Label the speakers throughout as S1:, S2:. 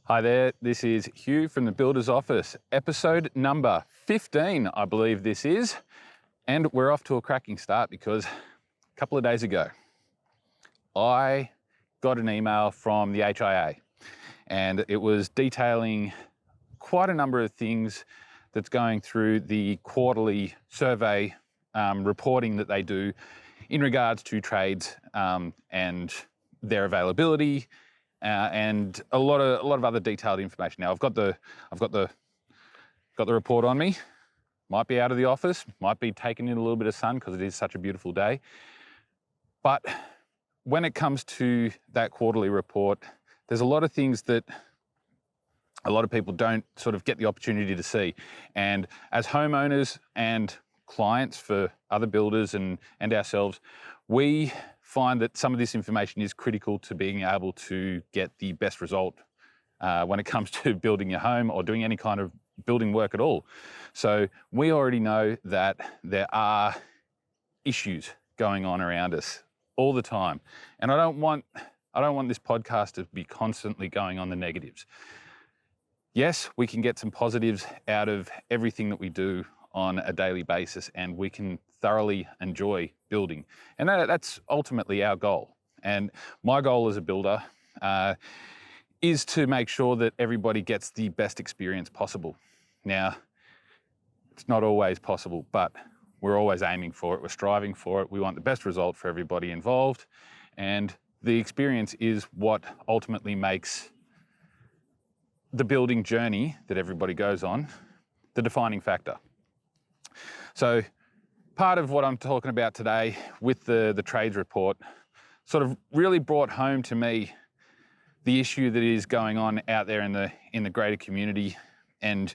S1: Hi there, this is Hugh from the Builder's Office, episode number 15, I believe this is. And we're off to a cracking start because a couple of days ago, I got an email from the HIA and it was detailing quite a number of things that's going through the quarterly survey reporting that they do in regards to trades and their availability, and a lot of other detailed information. Now I've got the report on me. Might be out of the office, might be taking in a little bit of sun because it is such a beautiful day. But when it comes to that quarterly report, there's a lot of things that a lot of people don't sort of get the opportunity to see. And as homeowners and clients for other builders and ourselves, we find that some of this information is critical to being able to get the best result when it comes to building your home or doing any kind of building work at all. So we already know that there are issues going on around us all the time. And I don't want this podcast to be constantly going on the negatives. Yes, we can get some positives out of everything that we do on a daily basis, and we can thoroughly enjoy building. And that's ultimately our goal. And my goal as a builder is to make sure that everybody gets the best experience possible. Now, it's not always possible, but we're always aiming for it. We're striving for it. We want the best result for everybody involved. And the experience is what ultimately makes the building journey that everybody goes on the defining factor. So part of what I'm talking about today with the trades report sort of really brought home to me the issue that is going on out there in the greater community. And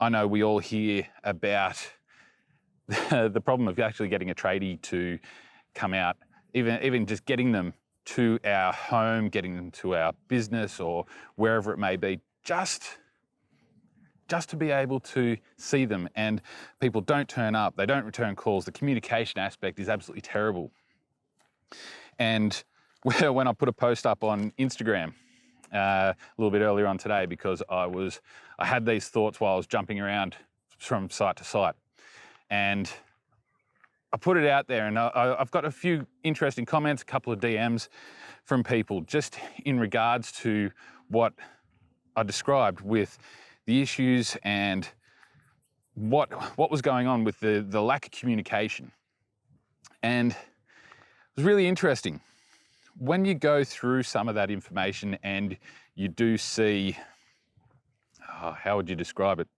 S1: I know we all hear about the problem of actually getting a tradie to come out, even just getting them to our home, getting them to our business or wherever it may be, just to be able to see them. And people don't turn up, they don't return calls. The communication aspect is absolutely terrible. And when I put a post up on Instagram a little bit earlier on today, because I had these thoughts while I was jumping around from site to site, and I put it out there, and I've got a few interesting comments, a couple of DMs from people just in regards to what I described with the issues and what was going on with the lack of communication. And it was really interesting. When you go through some of that information and you do see, how would you describe it?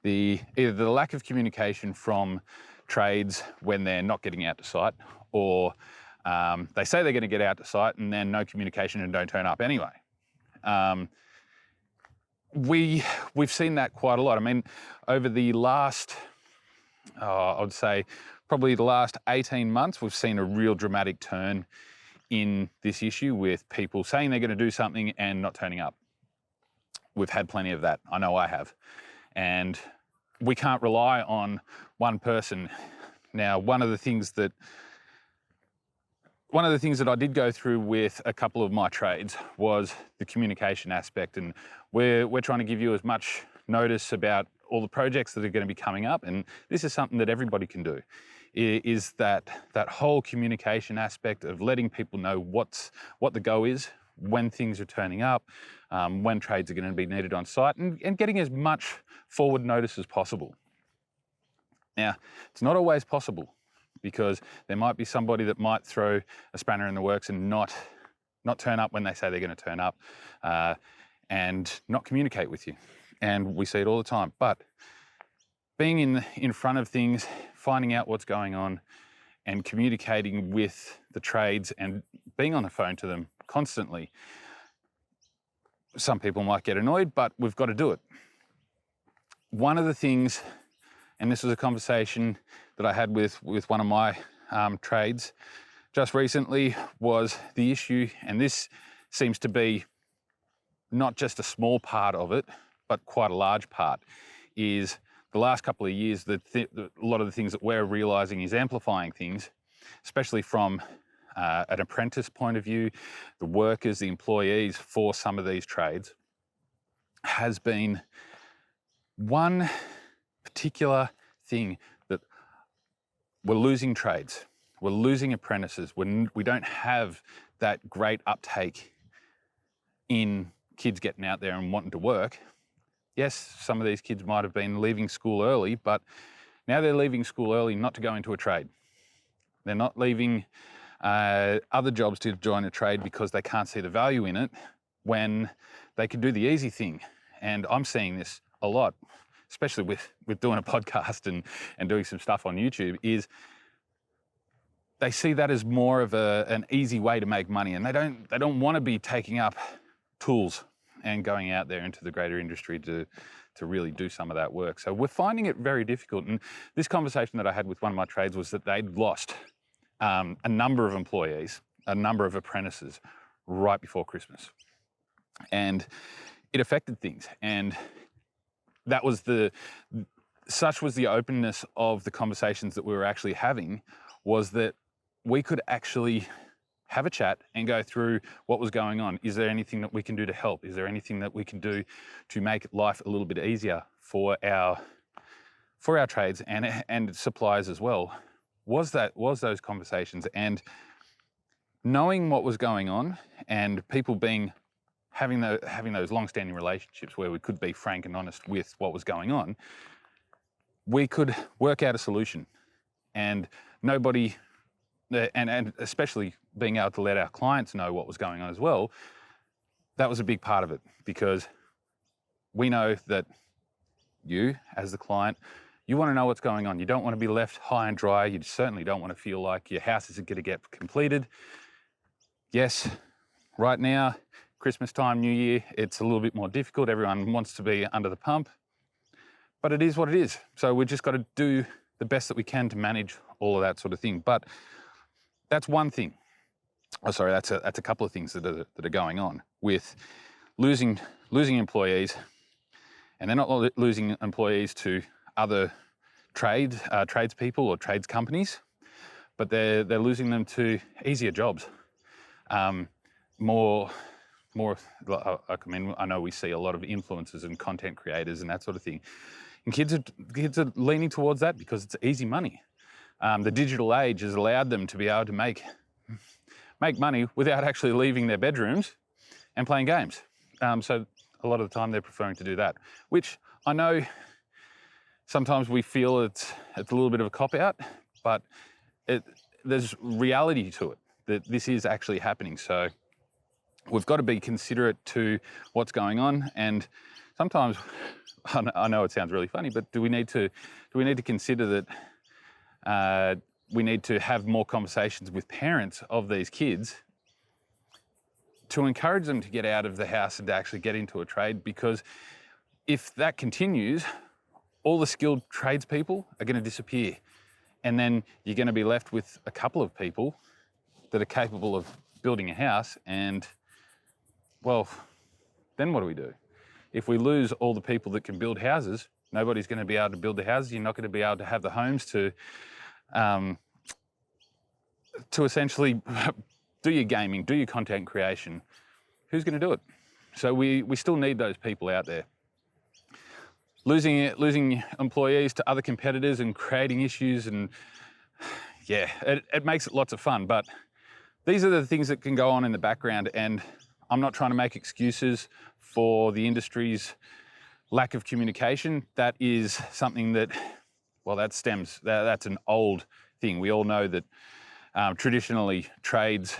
S1: Either the lack of communication from trades when they're not getting out to site, or they say they're going to get out to site and then no communication and don't turn up anyway. We've seen that quite a lot. I mean, over the last, I would say probably the last 18 months, we've seen a real dramatic turn in this issue with people saying they're going to do something and not turning up. We've had plenty of that. I know I have. And we can't rely on one person. Now, one of the things that I did go through with a couple of my trades was the communication aspect, and we're trying to give you as much notice about all the projects that are going to be coming up, and this is something that everybody can do, is that whole communication aspect of letting people know what the go is, when things are turning up, when trades are going to be needed on site, and getting as much forward notice as possible. Now, it's not always possible, because there might be somebody that might throw a spanner in the works and not turn up when they say they're going to turn up, and not communicate with you. And we see it all the time. But being in front of things, finding out what's going on, and communicating with the trades and being on the phone to them constantly, some people might get annoyed, but we've got to do it. One of the things, and this was a conversation that I had with one of my trades just recently, was the issue, and this seems to be not just a small part of it, but quite a large part, is the last couple of years, a lot of the things that we're realising is amplifying things, especially from an apprentice point of view, the workers, the employees for some of these trades, has been one particular thing that we're losing trades, we're losing apprentices, we don't have that great uptake in kids getting out there and wanting to work. Yes, some of these kids might have been leaving school early, but now they're leaving school early not to go into a trade. They're not leaving other jobs to join a trade because they can't see the value in it when they could do the easy thing. And I'm seeing this a lot, especially with doing a podcast and doing some stuff on YouTube, is they see that as more of an easy way to make money, and they don't want to be taking up tools and going out there into the greater industry to really do some of that work. So we're finding it very difficult. And this conversation that I had with one of my trades was that they'd lost a number of employees, a number of apprentices right before Christmas. And it affected things. And that was such was the openness of the conversations that we were actually having, was that we could actually have a chat and go through what was going on. Is there anything that we can do to help? Is there anything that we can do to make life a little bit easier for our trades and suppliers as well? Was those conversations, and knowing what was going on, and people having those long-standing relationships where we could be frank and honest with what was going on, we could work out a solution. And nobody, and especially being able to let our clients know what was going on as well, that was a big part of it, because we know that you, as the client, you want to know what's going on. You don't want to be left high and dry. You certainly don't want to feel like your house isn't going to get completed. Yes, right now, Christmas time, New Year, it's a little bit more difficult. Everyone wants to be under the pump, but it is what it is. So we've just got to do the best that we can to manage all of that sort of thing. But that's one thing. Oh, sorry, that's a couple of things that are going on with losing employees, and they're not losing employees to other tradespeople or trades companies, but they're losing them to easier jobs, more. I mean, I know we see a lot of influencers and content creators and that sort of thing, and kids are leaning towards that because it's easy money. The digital age has allowed them to be able to make money without actually leaving their bedrooms and playing games. So a lot of the time they're preferring to do that, which I know sometimes we feel it's a little bit of a cop-out, but there's reality to it, that this is actually happening. So we've got to be considerate to what's going on. And sometimes, I know it sounds really funny, but do we need to consider that we need to have more conversations with parents of these kids to encourage them to get out of the house and to actually get into a trade? Because if that continues, all the skilled tradespeople are going to disappear. And then you're going to be left with a couple of people that are capable of building a house. And, well, then what do we do? If we lose all the people that can build houses, nobody's going to be able to build the houses. You're not going to be able to have the homes to essentially do your gaming, do your content creation. Who's going to do it? So we still need those people out there. Losing employees to other competitors and creating issues, and yeah, it makes it lots of fun. But these are the things that can go on in the background, and I'm not trying to make excuses for the industry's lack of communication. That is something that, well, that's an old thing. We all know that traditionally trades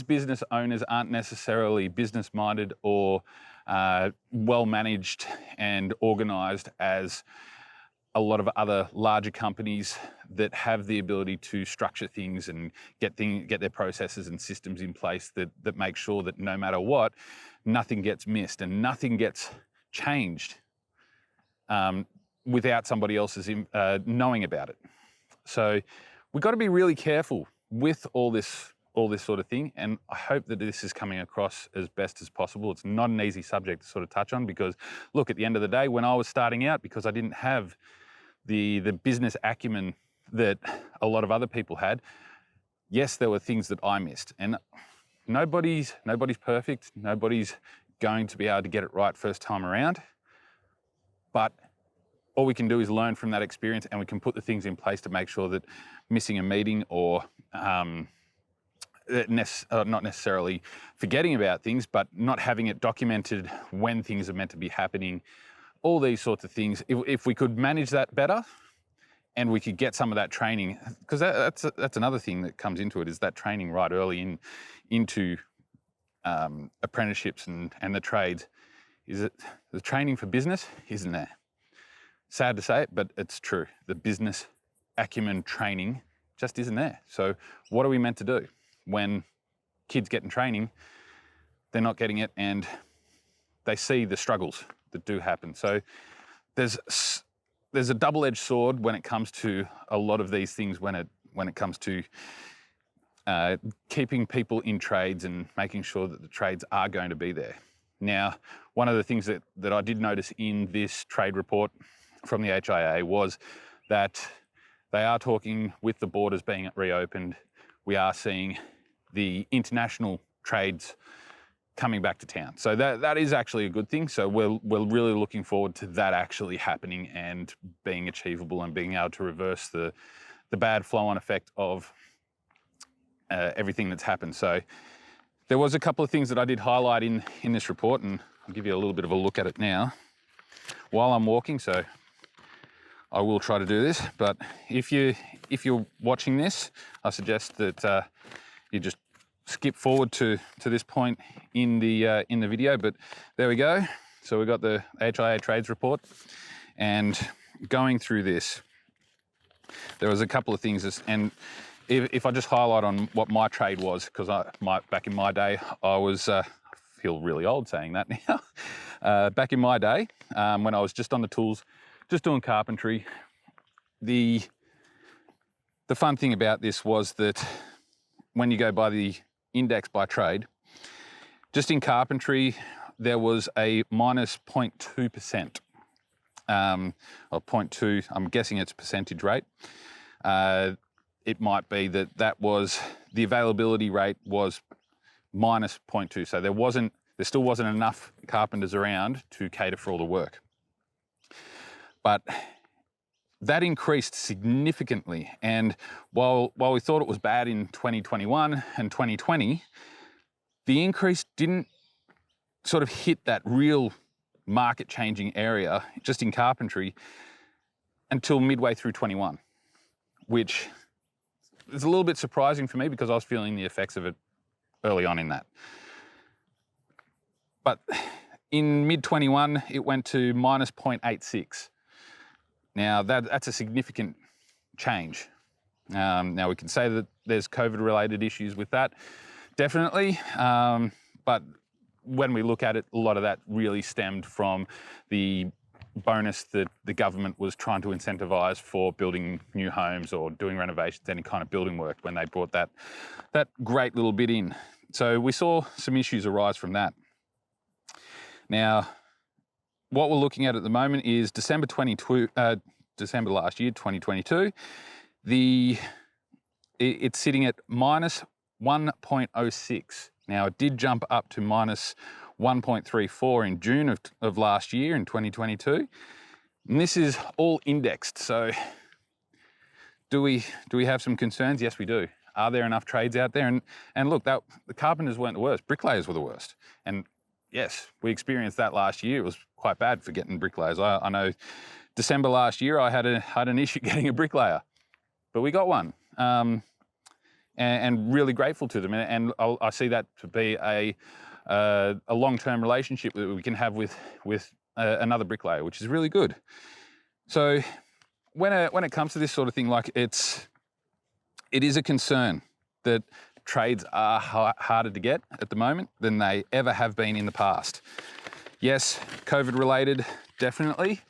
S1: business owners aren't necessarily business minded or well managed and organized as a lot of other larger companies that have the ability to structure things and get their processes and systems in place that make sure that no matter what, nothing gets missed and nothing gets changed without somebody else's knowing about it. So we've got to be really careful with all this sort of thing, and I hope that this is coming across as best as possible. It's not an easy subject to sort of touch on, because look, at the end of the day, when I was starting out, because I didn't have the business acumen that a lot of other people had, yes, there were things that I missed, and nobody's perfect. Nobody's going to be able to get it right first time around. But all we can do is learn from that experience, and we can put the things in place to make sure that missing a meeting or not necessarily forgetting about things, but not having it documented when things are meant to be happening, all these sorts of things. If we could manage that better, and we could get some of that training, because that's another thing that comes into it, is that training right early into apprenticeships and the trades. Is it the training for business isn't there? Sad to say it, but it's true. The business acumen training just isn't there. So what are we meant to do when kids get in training? They're not getting it, and they see the struggles that do happen. So there's a double-edged sword when it comes to a lot of these things, when it comes to keeping people in trades and making sure that the trades are going to be there. Now, one of the things that I did notice in this trade report from the HIA was that they are talking, with the borders being reopened, we are seeing the international trades coming back to town. So that is actually a good thing. So we're really looking forward to that actually happening and being achievable, and being able to reverse the bad flow-on effect of everything that's happened. So there was a couple of things that I did highlight in this report, and I'll give you a little bit of a look at it now while I'm walking. So I will try to do this, but if you're watching this, I suggest that you just skip forward to this point in the video. But there we go. So we've got the HIA trades report, and going through this, there was a couple of things, and if I just highlight on what my trade was, because back in my day, I was, I feel really old saying that now. Back in my day, when I was just on the tools, just doing carpentry, the fun thing about this was that when you go by the index by trade, just in carpentry, there was a minus 0.2%, or 0.2, I'm guessing it's percentage rate. It might be that was, the availability rate was minus 0.2. So there still wasn't enough carpenters around to cater for all the work. But that increased significantly. And while we thought it was bad in 2021 and 2020, the increase didn't sort of hit that real market changing area just in carpentry until midway through 21, which is a little bit surprising for me, because I was feeling the effects of it early on in that. But in mid-21, it went to minus 0.86. Now, that's a significant change. Now, we can say that there's COVID-related issues with that, definitely. But when we look at it, a lot of that really stemmed from the bonus that the government was trying to incentivise for building new homes or doing renovations, any kind of building work, when they brought that great little bit in. So we saw some issues arise from that. Now, what we're looking at the moment is December last year, 2022. It's sitting at minus 1.06. Now, it did jump up to minus 1.34 in June of last year, in 2022. And this is all indexed. So do we have some concerns? Yes, we do. Are there enough trades out there? And look, the carpenters weren't the worst. Bricklayers were the worst. And yes, we experienced that last year. It was quite bad for getting bricklayers. I know December last year, I had an issue getting a bricklayer, but we got one. And really grateful to them. And I see that to be a long-term relationship that we can have with another bricklayer, which is really good. So when it comes to this sort of thing, like it is a concern that trades are harder to get at the moment than they ever have been in the past. Yes, COVID related, definitely,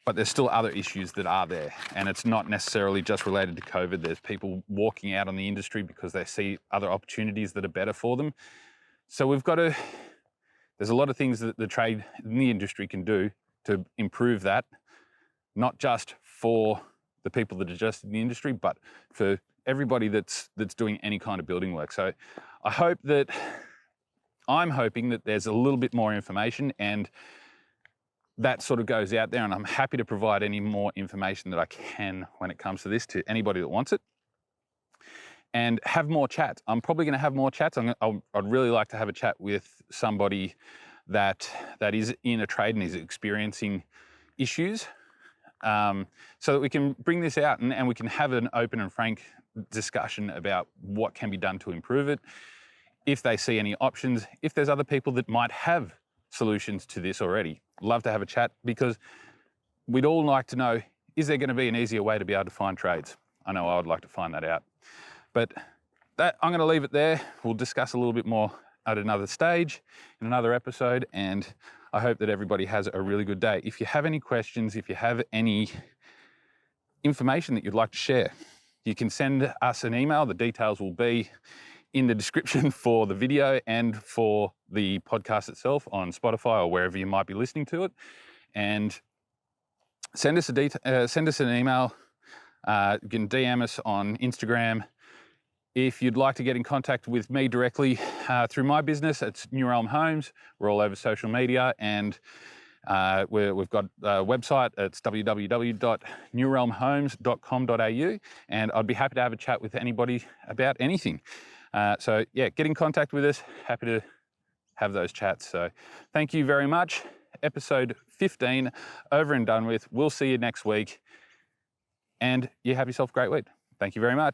S1: but there's still other issues that are there, and it's not necessarily just related to COVID. There's people walking out on the industry because they see other opportunities that are better for them. So there's a lot of things that the trade in the industry can do to improve that, not just for the people that are just in the industry, but for everybody that's doing any kind of building work. So I'm hoping that there's a little bit more information and that sort of goes out there, and I'm happy to provide any more information that I can when it comes to this to anybody that wants it. And have more chats. I'm probably going to have more chats. I'd really like to have a chat with somebody that is in a trade and is experiencing issues, so that we can bring this out and we can have an open and frank discussion about what can be done to improve it, if they see any options, if there's other people that might have solutions to this already. Love to have a chat, because we'd all like to know, is there going to be an easier way to be able to find trades? I know I would like to find that out. But I'm going to leave it there. We'll discuss a little bit more at another stage, in another episode, and I hope that everybody has a really good day. If you have any questions, if you have any information that you'd like to share, you can send us an email. The details will be in the description for the video and for the podcast itself on Spotify or wherever you might be listening to it. And send us an email. You can DM us on Instagram. If you'd like to get in contact with me directly through my business, it's New Realm Homes. We're all over social media, and we've got a website. It's www.newrealmhomes.com.au, and I'd be happy to have a chat with anybody about anything. So yeah, get in contact with us. Happy to have those chats. So thank you very much. Episode 15 over and done with. We'll see you next week, and you have yourself a great week. Thank you very much.